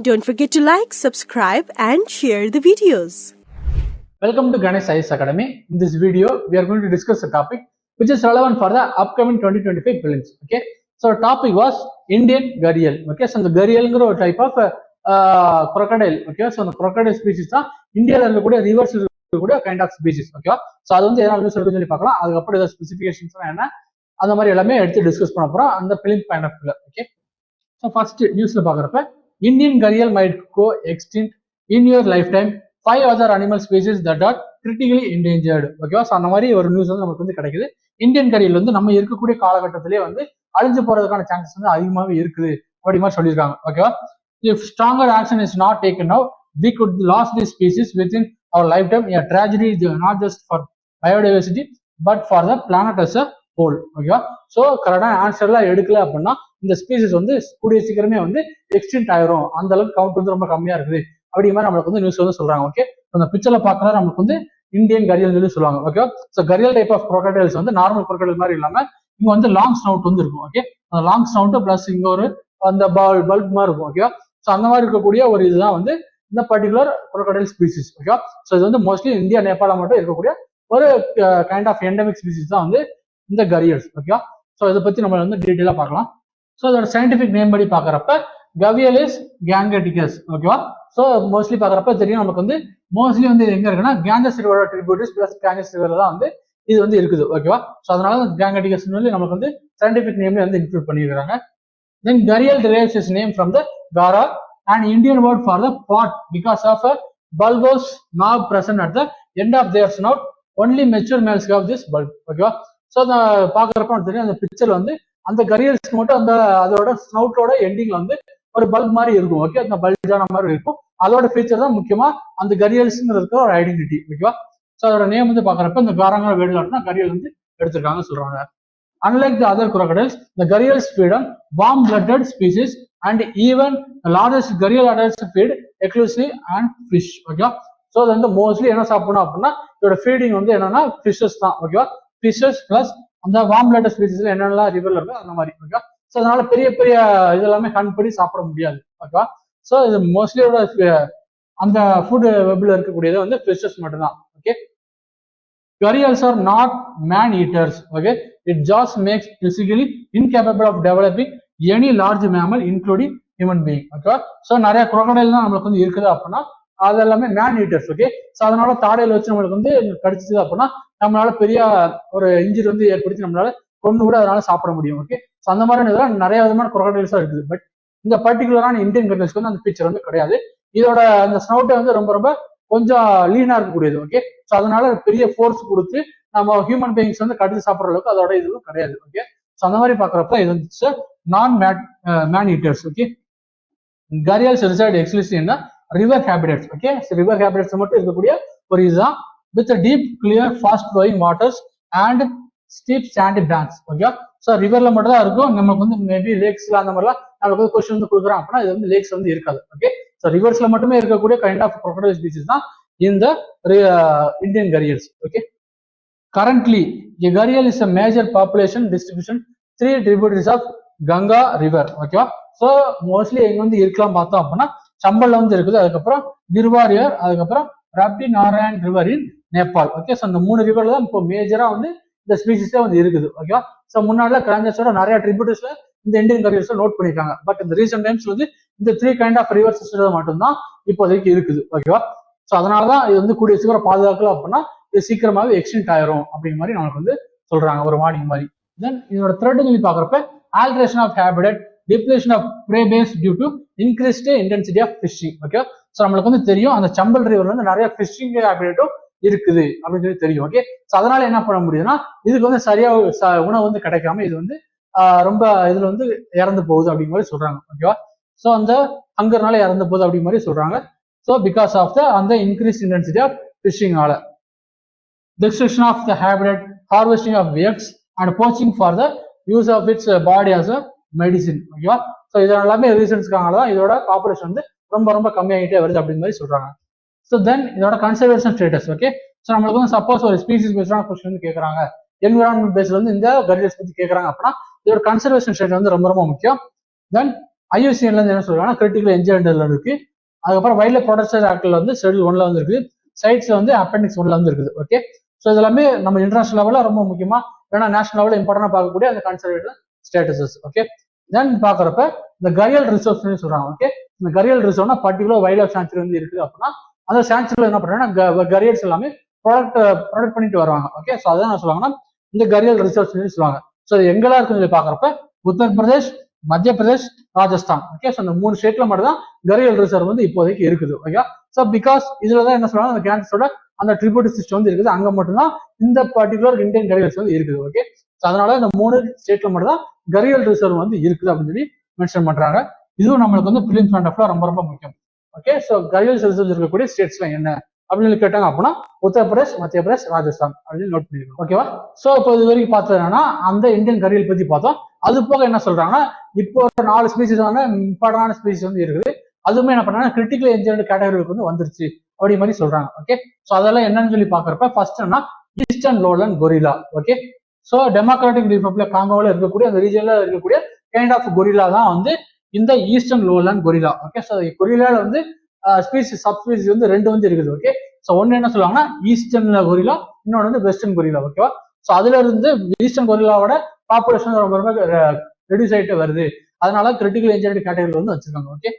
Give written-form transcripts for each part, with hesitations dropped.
Don't forget to like, subscribe and share the videos. Welcome to Ganesh Science Academy. In this video, we are going to discuss a topic which is relevant for the upcoming 2025 prelims. Okay, so our topic was Indian gharial. Okay, so the gharial is a type of crocodile. Okay, so the crocodile species is India rivers kind of species. Okay, so அது வந்து என்ன சொல்லி பார்க்கலாம். அதுக்கு அப்புறம் ஏதாவது specifications என்ன அந்த மாதிரி எல்லாமே எடுத்து டிஸ்கஸ் பண்ண போறோம் அந்த பிலிம் பாயிண்ட் ஆஃப் வியூல. ஓகே, ஸோ ஃபர்ஸ்ட் நியூஸ்ல பாக்குறப்ப Indian gharial might go extinct in your lifetime. 5 other animal species that are critically endangered. ஓகேவா, ஸோ அந்த மாதிரி ஒரு நியூஸ் வந்து நமக்கு வந்து கிடைக்குது. இந்தியன் கரியல் வந்து நம்ம இருக்கக்கூடிய காலகட்டத்திலே வந்து அழிஞ்சு போறதுக்கான சான்சஸ் வந்து அதிகமாகவே இருக்குது அப்படி மாதிரி சொல்லியிருக்காங்க. ஓகேவா, if stronger action is not taken now, we could lose this species within our lifetime. A tragedy not just for biodiversity but for the planet as a whole. ஓகேவா, ஸோ கரெக்டான ஆன்சர்லாம் எடுக்கல அப்படின்னா இந்த ஸ்பீசிஸ் வந்து கூடிய சீக்கிரமே வந்து எக்ஸ்டென்ட் ஆயிரும், அந்த அளவுக்கு கவுண்ட் வந்து ரொம்ப கம்மியா இருக்குது அப்படி மாதிரி நம்மளுக்கு வந்து நியூஸ் வந்து சொல்றாங்க. ஓகே, அந்த பிக்சர்ல பாக்கலாம் நம்மளுக்கு வந்து இந்தியன் கரியல் சொல்லி சொல்லுவாங்க. Okay, so gharial type of crocodiles வந்து நார்மல் crocodile மாதிரி இல்லாம இங்க வந்து லாங் ஸ்னவுட் வந்து இருக்கும். ஓகே, அந்த லாங் ஸ்னவுட் பிளஸ் இங்க ஒரு அந்த பல்ப் மாதிரி இருக்கும். ஓகே, ஸோ அந்த மாதிரி இருக்கக்கூடிய ஒரு இதுதான் வந்து இந்த particular crocodile species. Okay, so இது வந்து மோஸ்ட்லி இந்தியா நேபாள மட்டும் இருக்கக்கூடிய ஒரு கைண்ட் ஆஃப் எண்டமிக் ஸ்பீசிஸ் தான் வந்து இந்த கரியல்ஸ். ஓகே, ஸோ இதை பத்தி நம்ம வந்து டீட்டெயிலா பார்க்கலாம். ஸோ அதோட சயின்டிபிக் நேம் படி பாக்குறப்ப கவியலிஸ் கேங்கடிகஸ். ஓகேவா, ஸோ மோஸ்ட்லி பாக்குறப்ப தெரியும் நமக்கு வந்து மோஸ்ட்லி வந்து எங்க இருக்குன்னா கேஞ்சஸ் ரிவரோட ட்ரிபியூட்டரிஸ் பிளஸ் கேஞ்சஸ் ரிவர்ல தான் வந்து இது வந்து இருக்குது. ஓகேவா, ஸோ அதனால கேங்கடிகஸ் சொல்லி நமக்கு வந்து சயின்டிபிக் நேம்ல வந்து இன்க்ளூட் பண்ணியிருக்காங்க. தென் கரியல் derives its name from the gara, an Indian word for the pot, because of a bulbous knob present at the end of their snout. Only mature males have this bulb. ஓகேவா, so அந்த பாக்குறப்ப தெரியும் அந்த picture வந்து அந்த கரியல்ஸ்க்கு மட்டும் அந்த அதோட ஸ்னவுட்டோட எண்டிங்ல வந்து ஒரு பல்ப் மாதிரி இருக்கும். ஓகே, அந்த பல்ஜான மாதிரி இருக்கும். அதோட ஃபீச்சர் தான் முக்கியமா அந்த கரியல்ஸ்ங்கிறதுக்கு ஒரு ஐடென்டிட்டி. ஓகேவா, ஸோ அதோட நேம் வந்து பாக்குறப்ப இந்த காரங்கிற வேர்ட்ல கரியல் வந்து எடுத்திருக்காங்க சொல்றாங்க. Unlike the other crocodiles, the gharials feed on warm-blooded species, and even the largest gharial adults feed exclusively on fish. ஓகேவா, ஸோ அது வந்து மோஸ்ட்லி என்ன சாப்பிடணும் அப்படின்னா இதோட ஃபீடிங் வந்து என்னன்னா ஃபிஷஸ் தான். ஓகேவா, ஃபிஷஸ் பிளஸ் அந்த வார்ம் பிளட் ஸ்பீசிஸ்ல என்னெல்லாம் ரிவர்ல இருக்கோ அந்த மாதிரி. ஓகே, ஸோ அதனால பெரிய பெரிய இதெல்லாமே கண் பண்ணி சாப்பிட முடியாது. ஓகேவா, ஸோ இது மோஸ்ட்லியோட அந்த ஃபுட் வெப்ல இருக்கக்கூடியது வந்து ஃபிஷஸ் மட்டும்தான். Okay, gharials are not man eaters. Okay, it just makes physically incapable of developing any large mammal including human being. ஓகேவா, ஸோ நிறைய crocodile தான் நம்மளுக்கு வந்து இருக்குது அப்படின்னா அது எல்லாமே மேன் ஈட்டர்ஸ். ஓகே, ஸோ அதனால தாடையில வச்சு நம்மளுக்கு வந்து கடிச்சது அப்படின்னா நம்மளால பெரிய ஒரு இன்ஜுரி வந்து ஏற்படுத்தி நம்மளால கொண்டு கூட அதனால சாப்பிட முடியும். ஓகே, ஸோ அந்த மாதிரி இதெல்லாம் நிறைய விதமான crocodiles இருக்குது. பட் இந்த பர்டிகுலரான இந்தியன் கரியல்ஸ்க்கு வந்து அந்த பிக்சர் வந்து கிடையாது. இதோட அந்த ஸ்னவுட்டை வந்து ரொம்ப ரொம்ப கொஞ்சம் லீனா இருக்கக்கூடியது. ஓகே, ஸோ அதனால பெரிய ஃபோர்ஸ் கொடுத்து நம்ம ஹியூமன் பீயிங்ஸ் வந்து கடிச்சு சாப்பிட்ற அளவுக்கு அதோட இதுவும் கிடையாது. ஓகே, ஸோ அந்த மாதிரி பாக்குறப்ப இது வந்து non man eaters. Okay, gharials reside exclusively in the river habitats. Okay, so river habitats மட்டும் இருக்கக்கூடிய ஒரு இதுதான் with deep clear fast flowing waters and steep sandy banks. Okay, so ரிவர்ல மட்டும் தான் இருக்கும். நமக்கு வந்து மேபி லேக்ஸ்ல அந்த மாதிரிலாம் நமக்கு வந்து கொஸ்டின் வந்து கொடுக்குறோம் அப்படின்னா இது வந்து லேக்ஸ் வந்து இருக்காது. ஓகே, ஸோ ரிவர்ஸ்ல மட்டுமே இருக்கக்கூடிய கைண்ட் ஆஃப் crocodile ஸ்பீசிஸ் தான் இந்த Indian gharials. Okay, currently a gharial is a major population distribution 3 tributaries of Ganga river. ஓகேவா, ஸோ மோஸ்ட்லி எங்க வந்து இருக்கலாம் பார்த்தோம் அப்படின்னா சம்பல்ல வந்து இருக்குது, அதுக்கப்புறம் கிர்வா ரிவர், அதுக்கப்புறம் Rapti Narayan river in Nepal. Okay, so அந்த 3 ரிவர்ல தான் இப்போ மேஜரா வந்து இந்த ஸ்பீசிஸே வந்து இருக்குது. ஓகேவா, ஸோ முன்னாடில கிராஞ்சஸோட நிறைய ட்ரிபியூட்டர்ஸ்ல இந்த இந்தியன் gharials நோட் பண்ணிருக்காங்க. பட் இந்த ரீசெண்ட் டைம்ஸ் வந்து இந்த 3 கைண்ட் ஆஃப் ரிவர் சிஸ்டம் மட்டும்தான் இப்போதைக்கு இருக்குது. ஓகேவா, ஸோ அதனாலதான் இது வந்து கூடிய சீக்கிரம் பாதுகாக்கல அப்படின்னா இது சீக்கிரமாவே எக்ஸ்டென்ட் ஆயிரும் அப்படிங்கிற மாதிரி நமக்கு வந்து சொல்றாங்க ஒரு வார்னிங் மாதிரி. தென் இதோட த்ரெட் சொல்லி பாக்குறப்ப alteration of habitat, depletion of prey base due to increased intensity of fishing. Okay, so நம்மளுக்கு வந்து தெரியும் அந்த சம்பல் ரிவர்ல வந்து நிறைய ஃபிஷிங் ஹேபிடட்டும் இருக்குது அப்படின்னு சொல்லி தெரியும். ஓகே, ஸோ அதனால என்ன பண்ண முடியுதுன்னா இதுக்கு வந்து சரியா உணவு வந்து கிடைக்காம இது வந்து ரொம்ப இதுல வந்து இறந்து போகுது அப்படிங்கிற மாதிரி சொல்றாங்க. ஓகேவா, ஸோ அந்த ஹங்கர்னால இறந்து போகுது அப்படிங்கிற மாதிரி சொல்றாங்க. ஸோ பிகாஸ் ஆஃப் த அந்த இன்க்ரீஸ் இன்டென்சிட்டி ஆஃப் ஃபிஷிங்னால destruction of the habitat, harvesting of eggs and poaching for the use of its body as a medicine. ஓகேவா, ஸோ இதெல்லாம் எல்லாமே ரீசன்ஸ்க்காக தான் இதோட பாப்புலேஷன் வந்து ரொம்ப ரொம்ப கம்மியாகிட்டே வருது அப்படின்னு மாதிரி சொல்றாங்க. ஸோ தென் இதோட கன்சர்வேஷன் ஸ்டேட்டஸ். ஓகே, ஸோ நம்மளுக்கு வந்து சப்போஸ் ஒரு ஸ்பீசிஸ் பேஸ்டான கொஸ்டின் வந்து கேட்கறாங்க, என்விரான்மெண்ட் பேஸ்ல வந்து இந்த gharials பத்தி கேட்கறாங்க அப்படின்னா இதோட கன்சர்வேஷன் ஸ்டேட் வந்து ரொம்ப ரொம்ப முக்கியம். தென் IUCNல இருந்து என்ன சொல்றாங்கன்னா கிரிட்டிக்கல் என்ஜினியர்ல இருக்கு. அதுக்கப்புறம் வைல்ட் லைஃப் ப்ரொடெக்ஷன் ஆக்ட்ல வந்து ஷெட்யூல் 1ல வந்து இருக்குது. சைட்ஸ்ல வந்து அப்பெண்டிக்ஸ் 1ல வந்து இருக்குது. ஓகே, ஸோ இது எல்லாமே நம்ம இன்டர்நேஷனல் லெவலில் ரொம்ப முக்கியமா ஏன்னா நேஷனல் லெவலில் இம்பார்ட்டன்டா பார்க்கக்கூடிய அந்த கன்சர்வேட்டிவ் ஸ்டேட்டஸஸ். ஓகே, தென் பாக்குறப்ப இந்த கரியல் ரிசர்வ்ஸ் சொல்றாங்க. ஓகே, இந்த கரியல் ரிசர்வ்னா பர்டிகுலர் வைல்ட் லைஃப் சாங்சுரி வந்து இருக்குது அப்படின்னா அந்த சாங்சுரியில் என்ன பண்றாங்கன்னா கரியல்ஸ் எல்லாமே ப்ரொடெக்ட் பண்ணிட்டு வருவாங்க. ஓகே, ஸோ அதான் நான் சொல்லுவாங்கன்னா இந்த கரியல் ரிசர்வ்ஸ் சொல்லுவாங்க. ஸோ எங்கெல்லாம் இருக்குன்னு சொல்லி பாக்குறப்ப உத்தரப்பிரதேஷ், மத்திய பிரதேஷ், ராஜஸ்தான். ஓகே, ஸோ இந்த 3 ஸ்டேட்ல மட்டும் தான் கரியல் ரிசர்வ் வந்து இப்போதைக்கு இருக்குது. ஓகே, ஸோ பிகாஸ் இதுலதான் என்ன சொல்றாங்க அந்த கேன்சரோட அந்த ட்ரிபியூட்டரி சிஸ்டம் வந்து இருக்குது. அங்க மட்டும்தான் இந்த பர்டிகுலர் இந்தியன் கரியல்ஸ் வந்து இருக்குது. ஓகே, ஸோ அதனால இந்த 3 ஸ்டேட்ல மட்டும் தான் கரியல் ரிசர்வ் வந்து இருக்குது அப்படின்னு சொல்லி மென்ஷன் பண்றாங்க. இதுவும் நம்மளுக்கு வந்து பிலிம்ஸ் பாயிண்ட் ஆஃப் ரொம்ப ரொம்ப முக்கியம். ஓகே, ஸோ கரியல் ரிசர்வ் இருக்கக்கூடிய ஸ்டேட்ஸ்ல என்ன அப்படின்னு சொல்லி கேட்டாங்க அப்படின்னா உத்தரப்பிரதேஷ், மத்திய பிரதேஷ், ராஜஸ்தான் அப்படின்னு நோட் பண்ணிருக்கோம். ஓகேவா? ஸோ இப்போ இது வரைக்கும் பார்த்தது என்னன்னா அந்த இந்தியன் கரியல் பத்தி பார்த்தோம். அது போக என்ன சொல்றாங்கன்னா இப்போ ஒரு 4 ஸ்பீசிஸ் வந்து இம்பார்ட்டன்டான ஸ்பீசிஸ் வந்து இருக்குது. அதுவுமே என்ன பண்ணாங்கன்னா கிரிட்டிக்கல் என்ஜினியர்ட் கேட்டகரிக்கு வந்து வந்துருச்சு அப்படி மாதிரி சொல்றாங்க. ஓகே, ஸோ அதெல்லாம் என்னன்னு சொல்லி பாக்குறப்ப ஃபர்ஸ்ட் என்ன eastern lowland gorilla. Okay, so democratic republic காங்கோல இருக்கக்கூடிய அந்த ரீஜன்ல இருக்கக்கூடிய கைண்ட் ஆஃப் கொரில்லா தான் வந்து இந்த eastern lowland gorilla. Okay, so கொரில்லால வந்து ஸ்பீசிஸ் சப் ஸ்பீசிஸ் வந்து 2 வந்து இருக்குது. ஓகே, ஸோ ஒன்னு என்ன சொல்லுவாங்கன்னா ஈஸ்டர்ன் கொரில்லா, இன்னொன்று வந்து வெஸ்டர்ன் கொரில்லா. ஓகேவா? ஸோ அதுல இருந்து ஈஸ்டர்ன் கொரில்லாவோட பாப்புலேஷன் ரொம்ப ரொம்ப ரெடியூஸ் ஆகிட்டு வருது. அதனால கிரிட்டிக்கல் என்ஜினியர்ட் கேட்டகரி வந்து வச்சிருக்காங்க. Okay,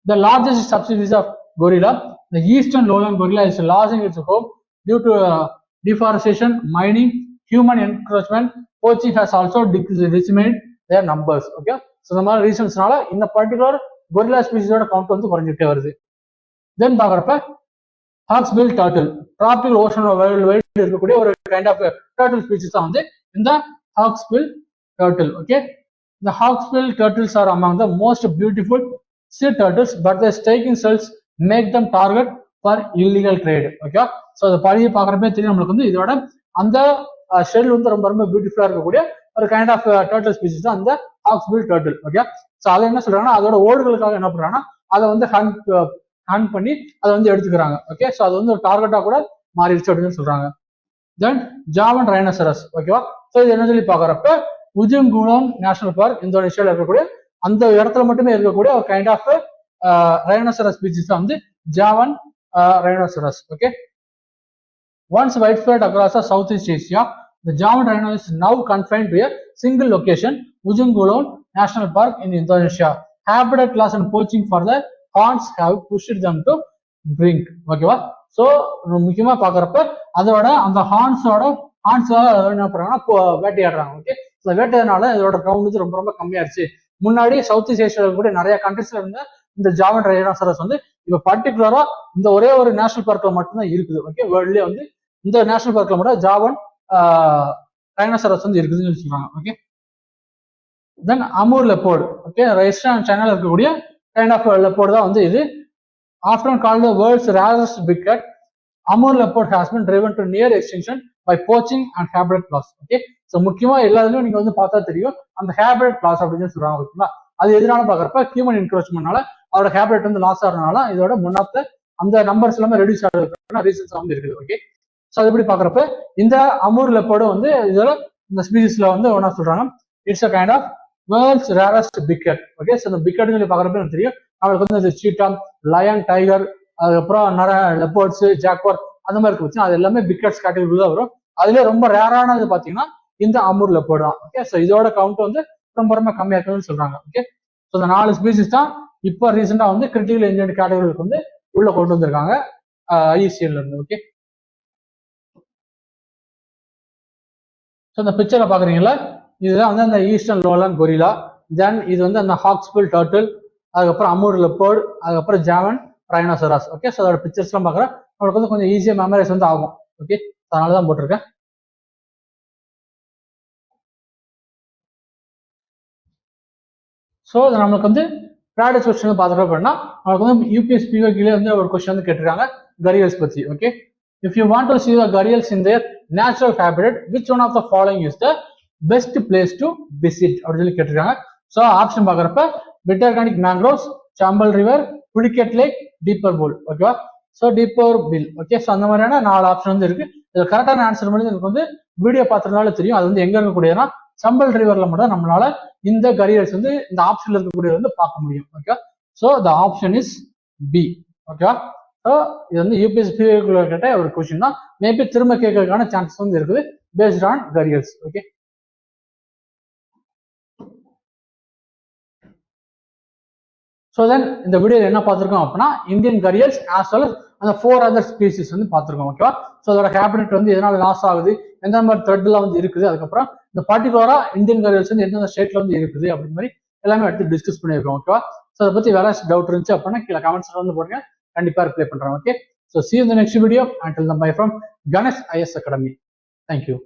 the largest subspecies of gorilla, the eastern lowland gorilla, is losing its home due to deforestation, mining, human encroachment. Poaching has also decimated their numbers. Okay, so the மாதிரி ரீசன்ஸ்னால இந்த particular gorilla ஸ்பீசிஸோட count வந்து குறைஞ்சிட்டே வருது. Then பாக்குறப்ப hawksbill turtle, tropical ocean world wide இருக்கக்கூடிய ஒரு kind of turtle species தான் வந்து இந்த hawksbill turtle. Okay, the hawksbill turtles are among the most beautiful sea turtles, but their striking cells make them target for illegal trade. Okay, so the பழைய பாக்குறப்பே தெரியும் நம்மளுக்கு வந்து இதோட அந்த ஷெல் வந்து ரொம்ப ரொம்ப பியூட்டிஃபுல்லா இருக்கக்கூடிய ஒரு கைண்ட் ஆஃப் டர்ட்டில் ஸ்பீசிஸ் தான் அந்த ஹாக்ஸ்பில் டர்ட்டில். ஓகே, ஸோ அதை என்ன சொல்றாங்கன்னா அதோட ஓடுகளுக்காக என்ன பண்றாங்கன்னா அதை வந்து ஹண்ட் பண்ணி அதை வந்து எடுத்துக்கிறாங்க. ஓகே, ஸோ அது வந்து ஒரு டார்கெட்டா கூட மாறிடுச்சு அப்படின்னு சொல்றாங்க. தென் ஜாவன் ரைனோசரஸ். ஓகேவா? ஸோ இது என்ன சொல்லி பாக்குறப்ப உஜுங்குளோங் நேஷனல் பார்க் இந்தோனேஷியால இருக்கக்கூடிய அந்த இடத்துல மட்டுமே இருக்கக்கூடிய ஒரு கைண்ட் ஆஃப் ரைனோசரஸ் ஸ்பீசிஸ் தான் வந்து Javan rhinoceros. Okay, once widespread across Southeast Asia, the Javan rhino is now confined to a single location, Ujung National Park in Indonesia. Habitat loss and poaching for the horns have pushed them to brink. ஓகேவா? So முக்கியமா பாக்குறப்ப அதோட அந்த ஹார்ன்ஸால என்ன பண்றாங்கன்னா வேட்டையாடுறாங்க. Okay, so வேட்டையாடுறதுனால இதோட count வந்து ரொம்ப ரொம்ப கம்மியாயிருச்சு. முன்னாடி சவுத் ஈஸ்ட் ஏஷியாவில் கூட நிறைய கண்ட்ரிஸ்ல இருந்த இந்த ஜாவன் ரைனோசரஸ் வந்து இப்ப பர்டிகுலரா இந்த ஒரே ஒரு நேஷனல் பார்க்ல மட்டும்தான் இருக்குது. ஓகே, வேர்ல்ட்லயே வந்து இந்த நேஷனல் பார்க்ல மட்டும் ஜாவன் ரைனோசரஸ் வந்து இருக்குதுன்னு சொல்றாங்க. Okay, then Amur leopard. Okay, Russia and சைனால இருக்கக்கூடிய கைண்ட் ஆஃப் லெப்போர்டு தான் வந்து இது. Often called the world's rarest big cat, Amur leopard has been driven to near extinction by poaching and habitat loss. Okay, so முக்கியமா எல்லாத்துலயும் நீங்க வந்து பார்த்தா தெரியும் அந்த ஹேபிடட் லாஸ் அப்படின்னு சொல்றாங்க. ஓகேங்களா? அது எதனால பாக்குறப்ப ஹியூமன் என்க்ரோச்மெண்ட்னால அதோட ஹேபிடட் வந்து லாஸ் ஆகிறதுனால இதோட முன்னாத்த அந்த நம்பர்ஸ் எல்லாமே ரெடியூஸ் ஆகிறதுக்கான ரீசன்ஸ் வந்து இருக்குது. ஓகே, ஸோ அது எப்படி பாக்குறப்ப இந்த அமூர் லெப்போர்டு வந்து இதோட இந்த ஸ்பீசிஸ்ல வந்து ஒன்னா சொல்றாங்க it's a kind of world's rarest big cat. Okay, so இந்த பிக் கேட் சொல்லி பாக்குறப்ப எனக்கு தெரியும் அவங்களுக்கு வந்து இந்த சீட்டா, லயன், டைகர், அதுக்கப்புறம் நிறைய லெப்பர்ட்ஸ், ஜாக்வார் அந்த மாதிரி இருக்கு. அது எல்லாமே பிக் கேட்ஸ் கேட்டகரி தான் வரும். அதுல ரொம்ப ரேரானது பாத்தீங்கன்னா இந்த அமூர் லெப்பர்டு தான். ஓகே, ஸோ இதோட கவுண்ட் வந்து ரொம்ப ரொம்ப கம்மியா இருக்குன்னு சொல்றாங்க. ஓகே, ஸோ இந்த 4 ஸ்பீசிஸ் தான் இப்போ ரீசெண்டா வந்து கிரிட்டிக்கல் என்ஜினியர்ட் கேட்டகரிக்கு வந்து உள்ள கொண்டு வந்திருக்காங்க IUCN இருந்து. ஓகே, ஸோ இந்த பிக்சர்ல பாக்குறீங்களா இதுதான் வந்து அந்த ஈஸ்டர்ன் லோலண்ட் கொரில்லா. தென் இது வந்து அந்த ஹாக்ஸ்பில் டர்ட்டில், அதுக்கப்புறம் அமூர் லெப்பர்டு, அதுக்கப்புறம் ஜாவன் ரைனோசரஸ். ஓகே, ஸோ அதோட பிக்சர்ஸ் எல்லாம் பாக்குறேன் உங்களுக்கு வந்து கொஞ்சம் ஈஸியா மெமரைஸ் வந்து ஆகும். ஓகே, அதனாலதான் போட்டிருக்கேன். ஸோ நம்மளுக்கு வந்து ப்ராக்டிஸ் கொஸ்டின் பார்த்துட்டு அப்படின்னா நம்மளுக்கு வந்து UPSC POKல வந்து ஒரு கொஸ்டின் வந்து கேட்டிருக்காங்க கரியல்ஸ் பத்தி. Okay, if you want to see the garials in their natural habitat, which one of the following is the best place to visit அப்படின்னு சொல்லி கேட்டிருக்காங்க. ஸோ ஆப்ஷன் பாக்குறப்ப பிட்டர்கானிக் மேங்க்ரோவ்ஸ், சாம்பல் ரிவர், புலிகேட் லேக், டீப்பர் போல். ஓகேவா? So deeper bill. Okay, so அந்த மாதிரியான 4 option வந்து இருக்கு. இதுல கரெக்டான ஆன்சர் பண்ணி எனக்கு வந்து வீடியோ பார்த்துறதுனால தெரியும் அது வந்து எங்க இருக்கக்கூடியதுன்னா சம்பல் ரிவர்ல மட்டும் நம்மளால இந்த கரியர்ஸ் வந்து இந்த ஆப்ஷன்ல இருக்கக்கூடியது வந்து பார்க்க முடியும். Okay, so the option is B. ஓகேவா, ஸோ இது வந்து யூபிஎஸ்சி கேட்ட ஒரு கொஸ்டின் தான். மேபி திரும்ப கேட்கறதுக்கான சான்சஸ் வந்து இருக்குது based on careers. Okay, so then இந்த வீடியோவில் என்ன பார்த்துருக்கோம் அப்படின்னா இந்தியன் கரியர்ஸ் ஆஸ் வெல் அந்த 4 அதர் ஸ்பீசிஸ் வந்து பார்த்துருக்கோம். ஓகேவா, ஸோ அதோட ஹேபிட் வந்து எதனால லாஸ் ஆகுது, எந்த மாதிரி த்ரெட்லாம் வந்து இருக்குது, அதுக்கப்புறம் இந்த பர்டிகுலரா இந்தியன் கரியர்ஸ் வந்து எந்தெந்த ஸ்டேட்ல வந்து இருக்குது அப்படி மாதிரி எல்லாமே எடுத்து டிஸ்கஸ் பண்ணியிருக்கோம். ஓகேவா, ஸோ அதை பத்தி வேற டவுட் இருந்துச்சு அப்படின்னா கீழே கமெண்ட்ஸ் வந்து போடுங்க, கண்டிப்பா ரிப்ளை பண்றேன். Okay, so see you in the next video. Until then, bye from Ganesh IS Academy. Thank you.